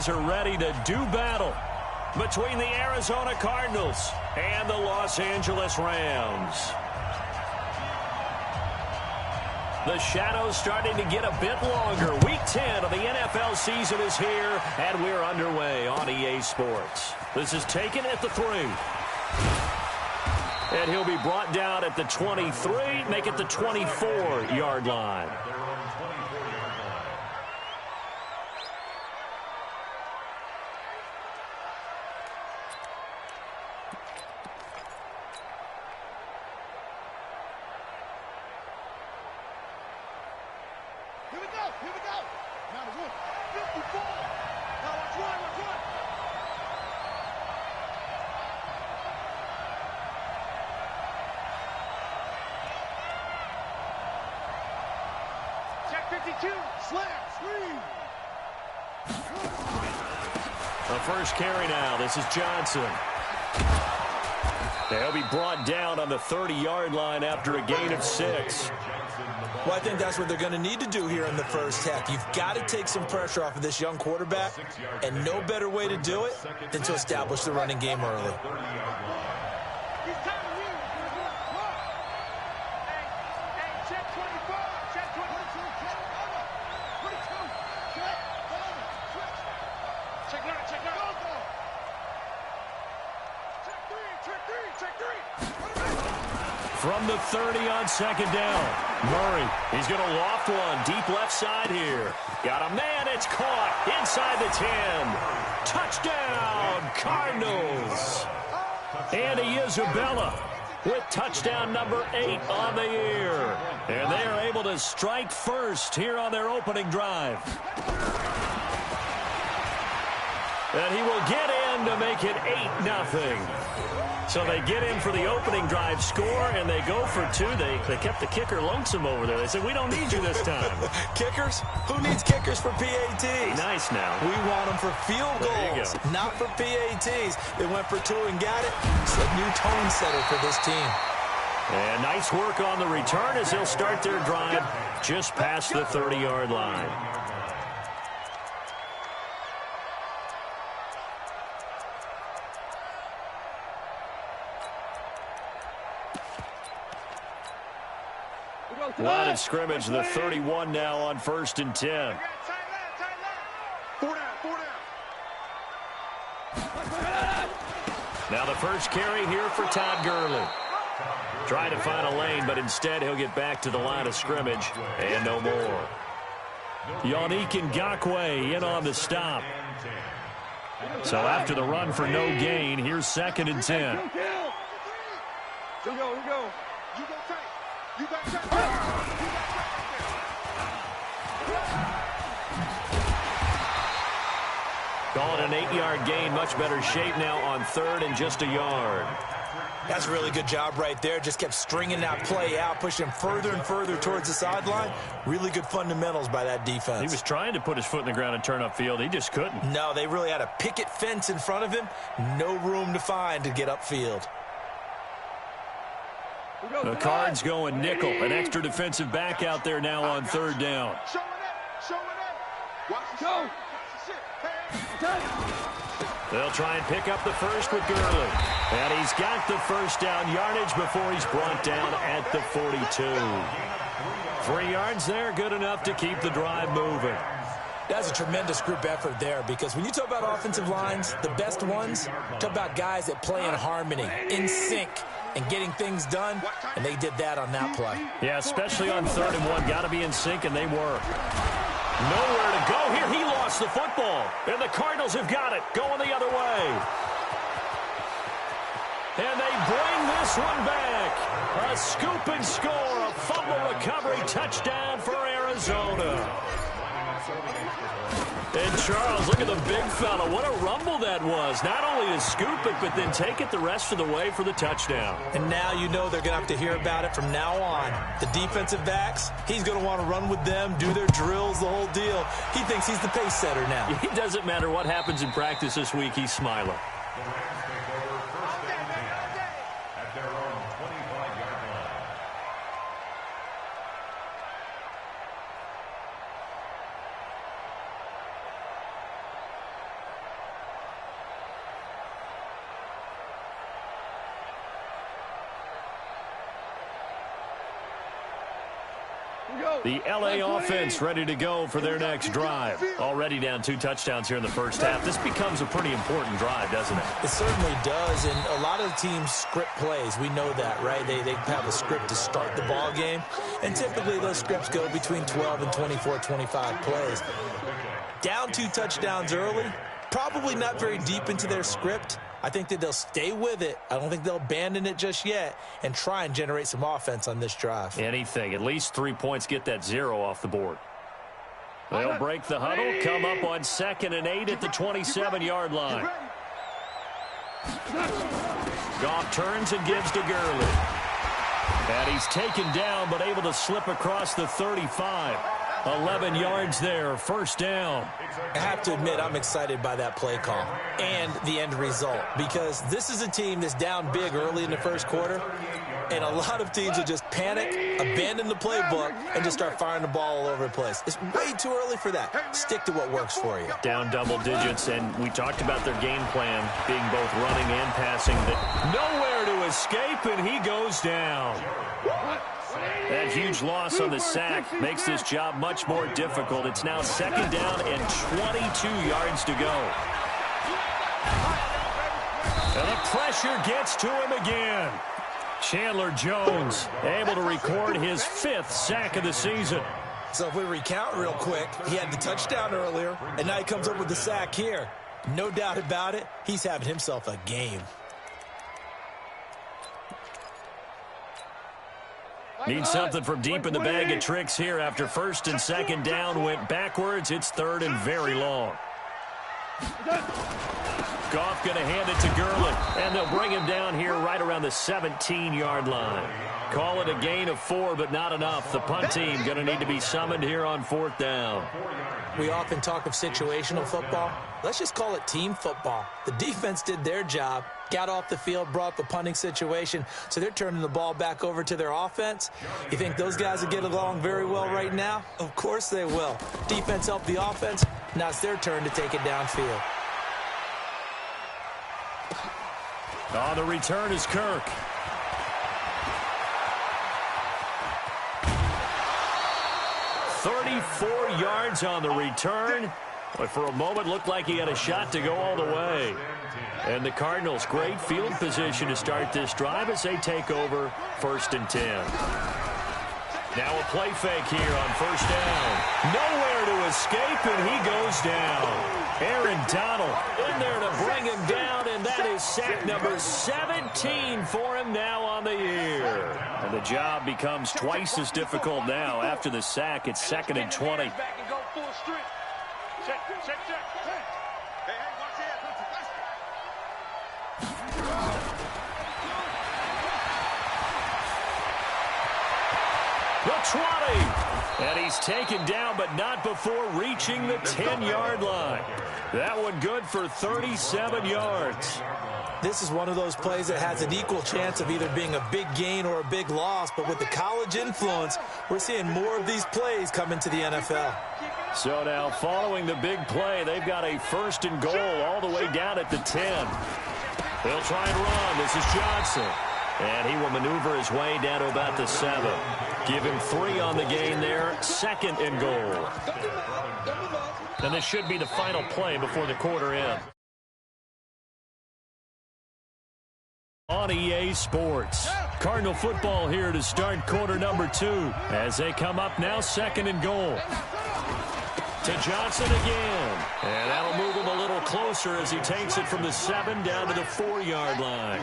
guys are ready to do battle between the Arizona Cardinals and the Los Angeles Rams. The shadow's starting to get a bit longer. Week 10 of the NFL season is here, and we're underway on EA Sports. This is taken at the 3. And he'll be brought down at the 23, make it the 24-yard line. Here we go. Now the run. 54. Now let's run. Check 52. Slam. Screen. The first carry now. This is Johnson. They'll be brought down on the 30-yard line after a gain of 6. Well, I think that's what they're going to need to do here in the first half. You've got to take some pressure off of this young quarterback, and no better way to do it than to establish the running game early. Check 24. Check 22. Check 9. Check 9. Check 3. From the 30 on second down. Murray, he's going to loft one deep left side here. Got a man, it's caught inside the 10. Touchdown, Cardinals. Andy Isabella with touchdown number 8 on the year. And they are able to strike first here on their opening drive. And he will get in to make it 8-0. So they get in for the opening drive score, and they go for 2. They kept the kicker lonesome over there. They said, we don't need you this time. Kickers? Who needs kickers for PATs? Nice now. We want them for field goals, not for PATs. They went for 2 and got it. It's a new tone setter for this team. And nice work on the return as they'll start their drive just past the 30-yard line. Line of scrimmage, the 31 now on 1st and 10. 4 down. Now the first carry here for Todd Gurley. Trying to find a lane, but instead he'll get back to the line of scrimmage and no more. Yannick Ngakoue in on the stop. So after the run for no gain, here's 2nd and 10. Here we go. You go tight. You got tight. Call it an 8-yard gain. Much better shape now on 3rd and just a yard. That's a really good job right there. Just kept stringing that play out, pushing further and further towards the sideline. Really good fundamentals by that defense. He was trying to put his foot in the ground and turn upfield. He just couldn't. No, they really had a picket fence in front of him. No room to find to get upfield. The Cards going nickel. An extra defensive back out there now on 3rd down. Show it up. Watch the go. They'll try and pick up the first with Gurley. And he's got the first down yardage before he's brought down at the 42. 3 yards there, good enough to keep the drive moving. That's a tremendous group effort there, because when you talk about offensive lines, the best ones, talk about guys that play in harmony, in sync, and getting things done, and they did that on that play. Yeah, especially on 3rd and 1. Got to be in sync, and they were. Nowhere to go here. He lost the football, and the Cardinals have got it, going the other way. And they bring this one back. A scoop and score, a fumble recovery touchdown for Arizona. And Charles, look at the big fella. What a rumble that was. Not only to scoop it, but then take it the rest of the way for the touchdown. And now you know they're going to have to hear about it from now on. The defensive backs, he's going to want to run with them, do their drills, the whole deal. He thinks he's the pace setter now. It doesn't matter what happens in practice this week, he's smiling. The LA offense ready to go for their next drive. Already down 2 touchdowns here in the first half. This becomes a pretty important drive, doesn't it? It certainly does, and a lot of the teams script plays. We know that, right? They have a script to start the ball game, and typically those scripts go between 12 and 24, 25 plays. Down 2 touchdowns early, probably not very deep into their script. I think that they'll stay with it. I don't think they'll abandon it just yet and try and generate some offense on this drive. Anything. At least 3 points, get that 0 off the board. They'll break the huddle, come up on 2nd and 8 at the 27-yard line. Goff turns and gives to Gurley. And he's taken down but able to slip across the 35. 11 yards there, first down. I have to admit, I'm excited by that play call and the end result, because this is a team that's down big early in the first quarter, and a lot of teams will just panic, abandon the playbook, and just start firing the ball all over the place. It's way too early for that. Stick to what works for you. Down double digits, and we talked about their game plan being both running and passing. Nowhere to escape, and he goes down. That huge loss on the sack makes this job much more difficult. It's now 2nd down and 22 yards to go. And the pressure gets to him again. Chandler Jones able to record his 5th sack of the season. So if we recount real quick, he had the touchdown earlier, and now he comes up with the sack here. No doubt about it, he's having himself a game. Need something from deep in the bag of tricks here after 1st and 2nd down went backwards. It's 3rd and very long. Goff going to hand it to Gurley, and they'll bring him down here right around the 17-yard line. Call it a gain of 4, but not enough. The punt team going to need to be summoned here on 4th down. We often talk of situational football. Let's just call it team football. The defense did their job, got off the field, brought the punting situation, so they're turning the ball back over to their offense. You think those guys will get along very well right now? Of course they will. Defense helped the offense. Now it's their turn to take it downfield. On the return is Kirk. "34 yards on the return, but for a moment looked like he had a shot to go all the way. And the Cardinals, great field position to start this drive as they take over 1st and 10. Now a play fake here on 1st down. Nowhere to escape, and he goes down. Aaron Donald in there to bring him down, and that is sack number 17 for him now on the year. And the job becomes twice as difficult now. After the sack, it's 2nd and 20. The 20. And he's taken down, but not before reaching the 10-yard line. That one good for 37 yards. This is one of those plays that has an equal chance of either being a big gain or a big loss, but with the college influence, we're seeing more of these plays come into the NFL. So now, following the big play, they've got a 1st and goal all the way down at the 10. They'll try and run. This is Johnson. And he will maneuver his way down to about the 7. Give him 3 on the gain there. 2nd and goal. And this should be the final play before the quarter end. On EA Sports. Cardinal football here to start quarter number 2. As they come up now, 2nd and goal. To Johnson again. And that'll move him a little closer as he takes it from the 7 down to the 4-yard line.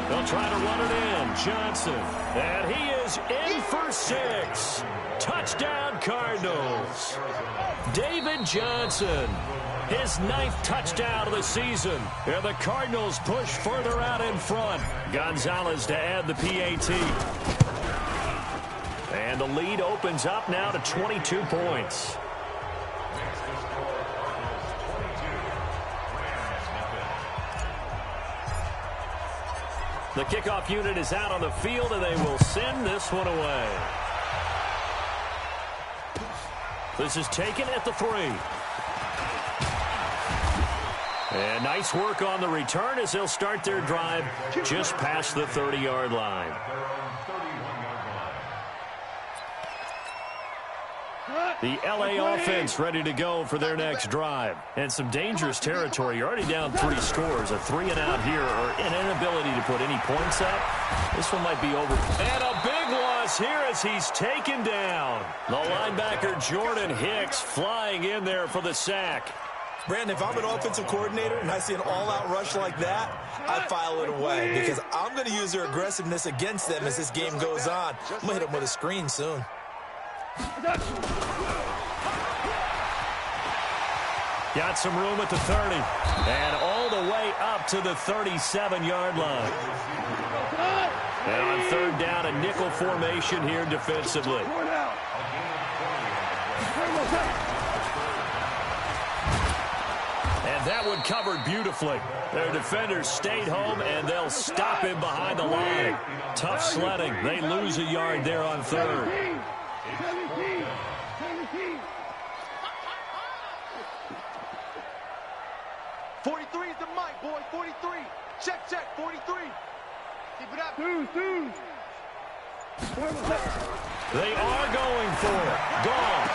They'll try to run it in. Johnson. And he is in for 6. Touchdown, Cardinals. David Johnson. His 9th touchdown of the season. And the Cardinals push further out in front. Gonzalez to add the PAT. And the lead opens up now to 22 points. The kickoff unit is out on the field, and they will send this one away. This is taken at the 3. And nice work on the return as they'll start their drive just past the 30-yard line. The LA offense ready to go for their next drive. And some dangerous territory. You're already down 3 scores. A 3-and-out here or an inability to put any points up. This one might be over. And a big loss here as he's taken down. The linebacker Jordan Hicks flying in there for the sack. Brandon, if I'm an offensive coordinator and I see an all-out rush like that, I file it away because I'm going to use their aggressiveness against them as this game goes on. I'm going to hit them with a screen soon. Got some room at the 30. And all the way up to the 37-yard line. And on third down, a nickel formation here defensively. And that one covered beautifully. Their defenders stayed home, and they'll stop him behind the line. Tough sledding. They lose a yard there on third. 43 is the mic, boy. 43. Check, 43. Keep it up. Two. They are going for it. Goff.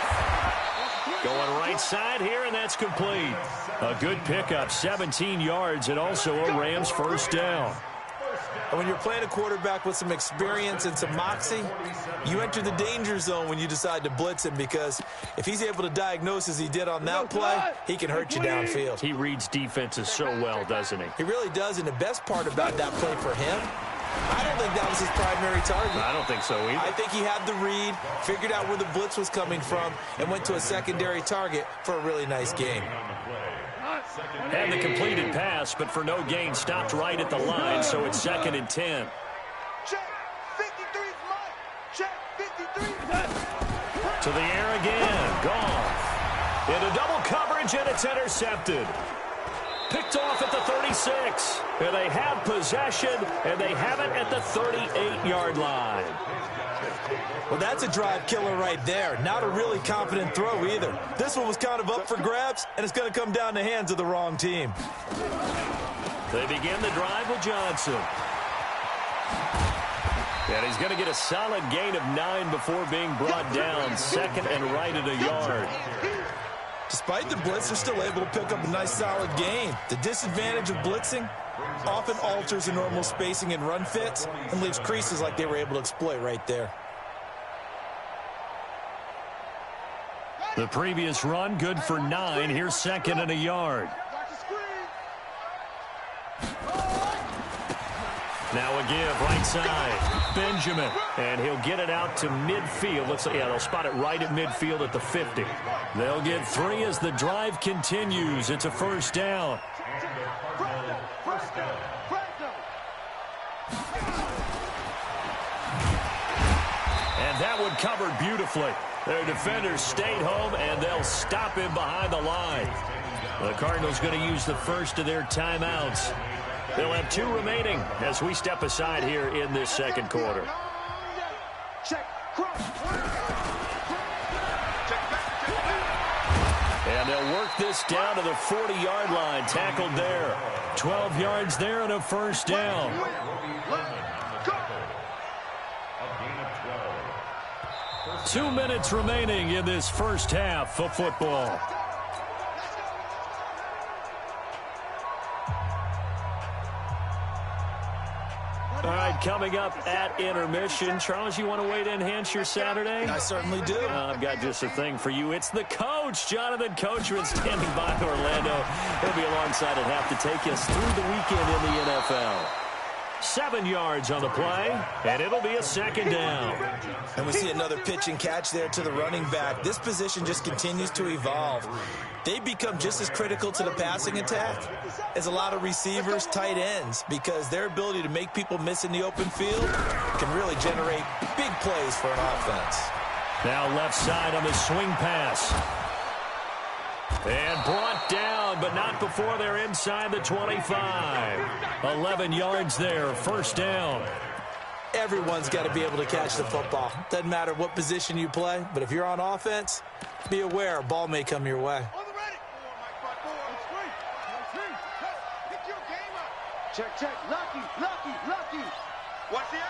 Going right side here, and that's complete. A good pickup, 17 yards, and also a Rams first down. And when you're playing a quarterback with some experience and some moxie, you enter the danger zone when you decide to blitz him because if he's able to diagnose as he did on that play, he can hurt you downfield. He reads defenses so well, doesn't he? He really does, and the best part about that play for him, I don't think that was his primary target. I don't think so either. I think he had the read, figured out where the blitz was coming from, and went to a secondary target for a really nice game. And the completed pass, but for no gain, stopped right at the line, so it's 2nd and 10. Check. 53 is Mike. Check. 53. To the air again. Goff. Into double coverage, and it's intercepted. Picked off at the 36. And they have possession, and they have it at the 38-yard line. Well, that's a drive killer right there. Not a really confident throw either. This one was kind of up for grabs, and it's going to come down the hands of the wrong team. They begin the drive with Johnson. And he's going to get a solid gain of 9 before being brought down. 2nd and right at a yard. Despite the blitz, they're still able to pick up a nice solid gain. The disadvantage of blitzing often alters the normal spacing and run fits and leaves creases like they were able to exploit right there. The previous run, good for 9. Here's 2nd and a yard. Now a give, right side. Benjamin, and he'll get it out to midfield. Looks like, yeah, they'll spot it right at midfield at the 50. They'll get 3 as the drive continues. It's a first down. And that one covered beautifully. Their defenders stayed home, and they'll stop him behind the line. The Cardinals going to use the first of their timeouts. They'll have 2 remaining as we step aside here in this second quarter. And they'll work this down to the 40-yard line. Tackled there. 12 yards there and a first down. Two minutes remaining in this first half of football. All right, coming up at intermission. Charles, you want to wait to enhance your Saturday? I certainly do. I've got just a thing for you. It's the coach, Jonathan Coachman, standing by Orlando. He'll be alongside at half to take us through the weekend in the NFL. 7 yards on the play, and it'll be a second down. And we see another pitch and catch there to the running back. This position just continues to evolve. They become just as critical to the passing attack as a lot of receivers, tight ends, because their ability to make people miss in the open field can really generate big plays for an offense. Now left side on the swing pass. And brought down, but not before they're inside the 25. 11 yards there, first down. Everyone's got to be able to catch the football. Doesn't matter what position you play, but if you're on offense, be aware a ball may come your way. Check, check. Lucky, lucky, lucky. What's the egg?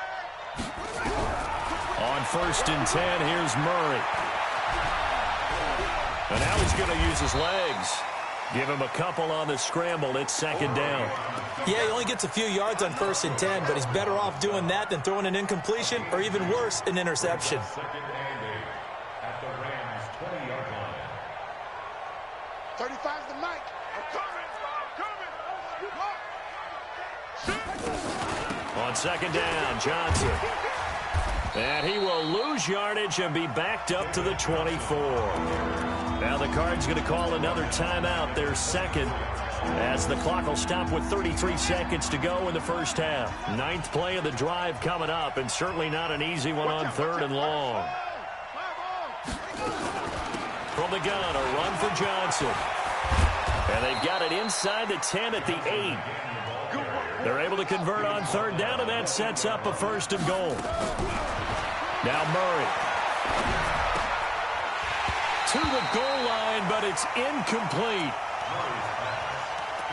On 1st and 10, here's Murray. And now he's going to use his legs. Give him a couple on the scramble. It's 2nd down. Yeah, he only gets a few yards on 1st and 10, but he's better off doing that than throwing an incompletion or even worse, an interception. At the Rams' 20-yard line. 35's the mic. I'm coming. On 2nd down, Johnson. And he will lose yardage and be backed up to the 24. Now the Cards going to call another timeout, their 2nd, as the clock will stop with 33 seconds to go in the first half. 9th play of the drive coming up, and certainly not an easy one on 3rd and long. From the gun, a run for Johnson. And they've got it inside the 10 at the 8. They're able to convert on 3rd down, and that sets up a 1st and goal. Now Murray. To the goal line, but it's incomplete.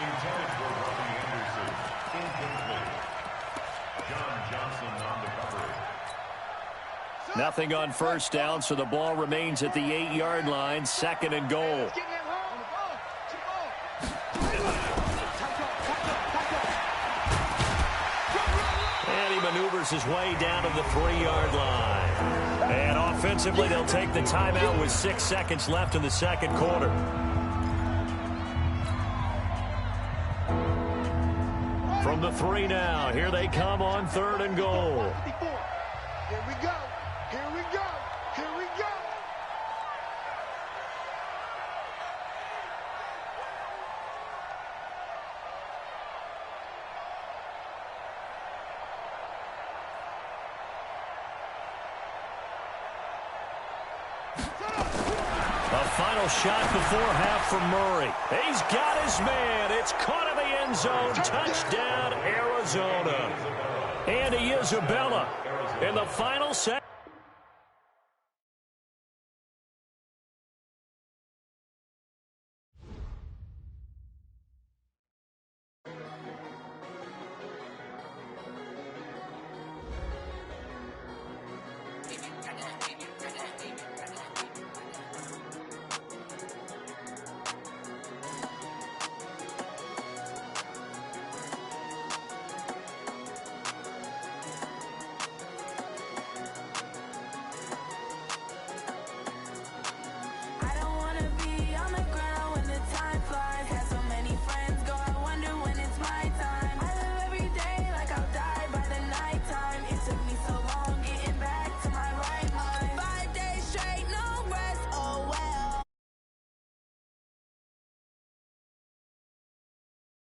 Intended for Robbie Anderson. Incomplete. John Johnson on the coverage. Nothing on 1st down, so the ball remains at the 8-yard line. 2nd and goal. And he maneuvers his way down to the 3-yard line. And offensively, they'll take the timeout with 6 seconds left in the 2nd quarter. From the 3 now, here they come on 3rd and goal. Here we go. Here we go. Here we go. A final shot before half for Murray. He's got his man. It's caught in the end zone. Touchdown, Arizona. Andy Isabella in the final second.